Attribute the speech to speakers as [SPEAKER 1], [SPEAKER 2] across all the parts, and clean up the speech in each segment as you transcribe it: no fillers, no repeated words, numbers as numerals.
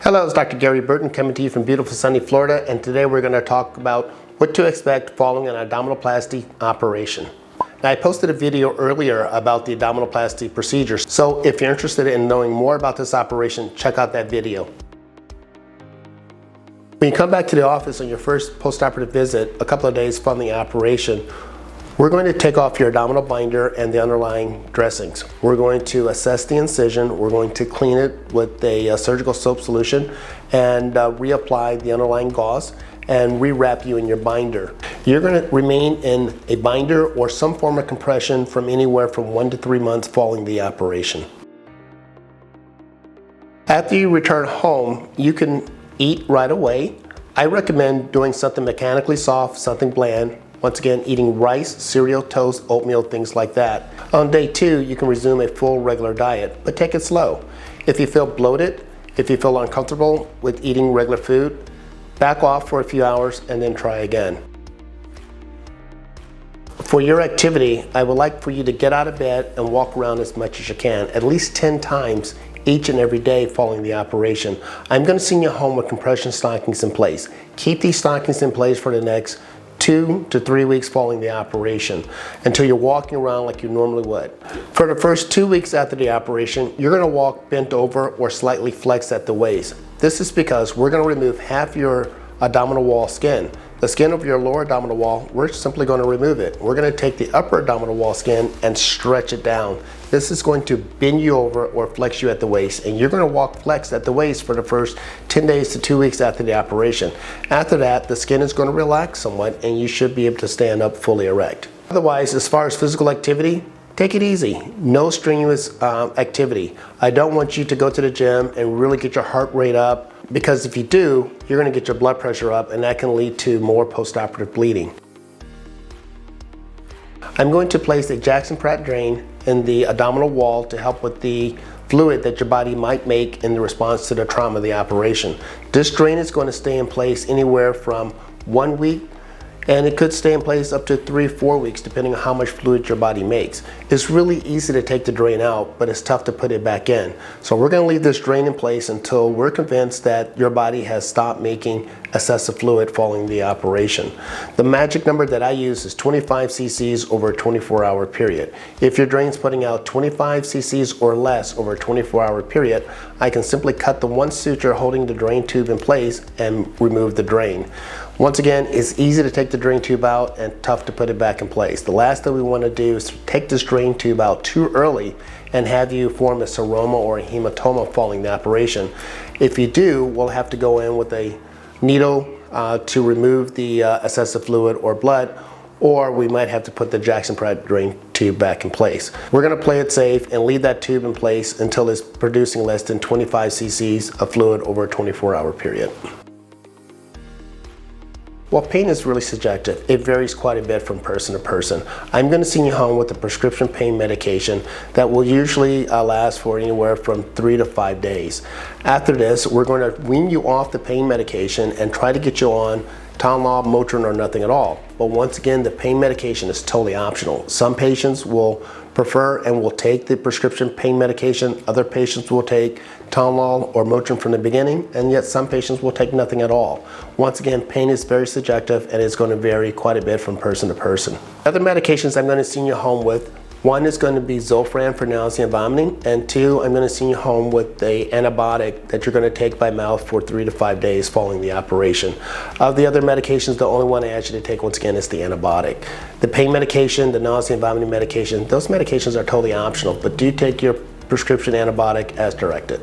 [SPEAKER 1] Hello, it's Dr. Gary Burton coming to you from beautiful sunny Florida, and today we're going to talk about what to expect following an abdominoplasty operation. Now, I posted a video earlier about the abdominoplasty procedure, so if you're interested in knowing more about this operation, check out that video. When you come back to the office on your first postoperative visit, a couple of days following the operation, we're going to take off your abdominal binder and the underlying dressings. We're going to assess the incision. We're going to clean it with a surgical soap solution and reapply the underlying gauze and rewrap you in your binder. You're going to remain in a binder or some form of compression from anywhere from 1 to 3 months following the operation. After you return home, you can eat right away. I recommend doing something mechanically soft, something bland. Once again, eating rice, cereal, toast, oatmeal, things like that. On day 2, you can resume a full regular diet, but take it slow. If you feel bloated, if you feel uncomfortable with eating regular food, back off for a few hours and then try again. For your activity, I would like for you to get out of bed and walk around as much as you can, at least 10 times each and every day following the operation. I'm going to send you home with compression stockings in place. Keep these stockings in place for the next 2 to 3 weeks following the operation until you're walking around like you normally would. For the first 2 weeks after the operation, you're going to walk bent over or slightly flexed at the waist. This is because we're going to remove half your abdominal wall skin. The skin of your lower abdominal wall, we're simply going to remove it. We're going to take the upper abdominal wall skin and stretch it down. This is going to bend you over or flex you at the waist, and you're going to walk flexed at the waist for the first 10 days to 2 weeks after the operation. After that, the skin is going to relax somewhat and you should be able to stand up fully erect. Otherwise, as far as physical activity, take it easy. No strenuous activity. I don't want you to go to the gym and really get your heart rate up, because if you do, you're going to get your blood pressure up and that can lead to more postoperative bleeding. I'm going to place a Jackson-Pratt drain in the abdominal wall to help with the fluid that your body might make in the response to the trauma of the operation. This drain is going to stay in place anywhere from 1 week, and it could stay in place up to 3-4 weeks depending on how much fluid your body makes. It's really easy to take the drain out, but it's tough to put it back in. So we're going to leave this drain in place until we're convinced that your body has stopped making excessive fluid following the operation. The magic number that I use is 25 cc's over a 24-hour period. If your drain's putting out 25 cc's or less over a 24-hour period, I can simply cut the one suture holding the drain tube in place and remove the drain. Once again, it's easy to take the drain tube out and tough to put it back in place. The last thing we want to do is take this drain tube out too early and have you form a seroma or a hematoma following the operation. If you do, we'll have to go in with a needle to remove the excessive fluid or blood, or we might have to put the Jackson-Pratt drain tube back in place. We're going to play it safe and leave that tube in place until it's producing less than 25 cc's of fluid over a 24-hour period. Well, pain is really subjective. It varies quite a bit from person to person. I'm going to send you home with a prescription pain medication that will usually last for anywhere from 3 to 5 days. After this, we're going to wean you off the pain medication and try to get you on Tylenol, Motrin, or nothing at all. But once again, the pain medication is totally optional. Some patients will prefer and will take the prescription pain medication. Other patients will take Tylenol or Motrin from the beginning, and yet some patients will take nothing at all. Once again, pain is very subjective and it's going to vary quite a bit from person to person. Other medications I'm going to send you home with, one is going to be Zofran for nausea and vomiting, and 2, I'm going to send you home with an antibiotic that you're going to take by mouth for 3 to 5 days following the operation. Of the other medications, the only one I ask you to take once again is the antibiotic. The pain medication, the nausea and vomiting medication, those medications are totally optional, but do take your prescription antibiotic as directed.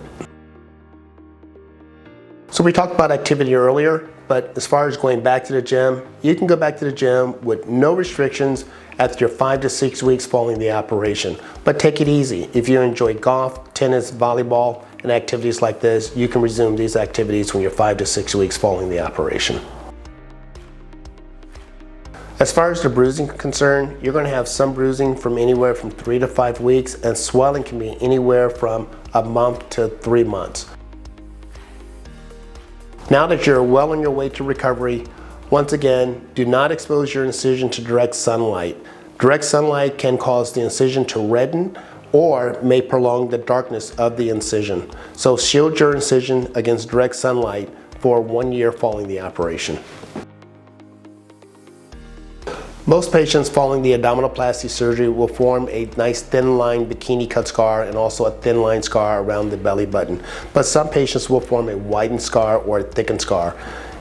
[SPEAKER 1] So we talked about activity earlier, but as far as going back to the gym, you can go back to the gym with no restrictions after your 5 to 6 weeks following the operation. But take it easy. If you enjoy golf, tennis, volleyball, and activities like this, you can resume these activities when you're 5 to 6 weeks following the operation. As far as the bruising is concerned, you're going to have some bruising from anywhere from 3 to 5 weeks, and swelling can be anywhere from a month to 3 months. Now that you're well on your way to recovery, once again, do not expose your incision to direct sunlight. Direct sunlight can cause the incision to redden or may prolong the darkness of the incision. So shield your incision against direct sunlight for 1 year following the operation. Most patients following the abdominoplasty surgery will form a nice thin line bikini cut scar and also a thin line scar around the belly button. But some patients will form a widened scar or a thickened scar.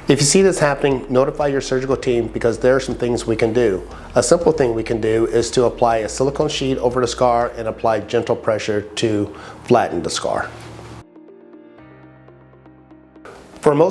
[SPEAKER 1] If you see this happening, notify your surgical team because there are some things we can do. A simple thing we can do is to apply a silicone sheet over the scar and apply gentle pressure to flatten the scar. For most